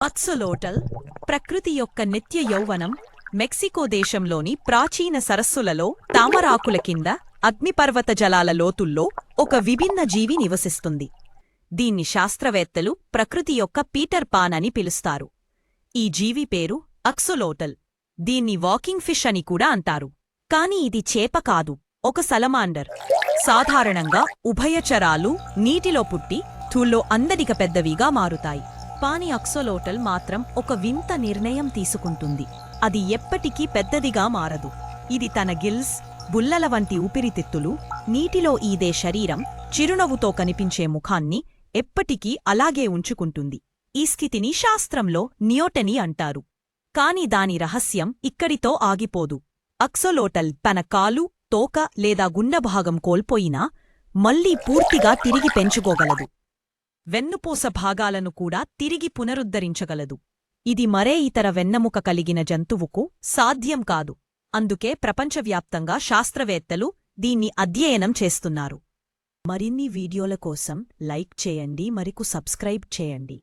అక్సోలోటల్ ప్రకృతి యొక్క నిత్య యౌవనం మెక్సికో దేశంలోని ప్రాచీన సరస్సులలో తామరాకుల కింద అగ్నిపర్వత జలాల లోతుల్లో ఒక విభిన్న జీవి నివసిస్తుంది. దీన్ని శాస్త్రవేత్తలు ప్రకృతి యొక్క పీటర్ పాన్ అని పిలుస్తారు. ఈ జీవి పేరు అక్సోలోటల్. దీన్ని వాకింగ్ ఫిష్ అని కూడా అంటారు. కాని ఇది చేప కాదు, ఒక సలమాండర్. సాధారణంగా ఉభయచరాలు నీటిలో పుట్టి థూల్లో అందరిక పెద్దవిగా మారుతాయి. పాని అక్సోలోటల్ మాత్రం ఒక వింత నిర్ణయం తీసుకుంటుంది. అది ఎప్పటికీ పెద్దదిగా మారదు. ఇది తన గిల్స్, బుల్లల వంటి ఊపిరితిత్తులు, నీటిలో ఈదే శరీరం, చిరునవ్వుతో కనిపించే ముఖాన్ని ఎప్పటికీ అలాగే ఉంచుకుంటుంది. ఈ స్థితిని శాస్త్రంలో నియోటనీ అంటారు. కాని దాని రహస్యం ఇక్కడితో ఆగిపోదు. అక్సోలోటల్ తన కాలు, తోక లేదా గుండెభాగం కోల్పోయినా మళ్లీ పూర్తిగా తిరిగి పెంచుకోగలదు. వెన్నుపూస భాగాలను కూడా తిరిగి పునరుద్ధరించగలదు. ఇది మరే ఇతర వెన్నెముక కలిగిన జంతువుకు సాధ్యం కాదు. అందుకే ప్రపంచవ్యాప్తంగా శాస్త్రవేత్తలు దీన్ని అధ్యయనం చేస్తున్నారు. మరిన్ని వీడియోల కోసం లైక్ చేయండి, మరియు సబ్స్క్రైబ్ చేయండి.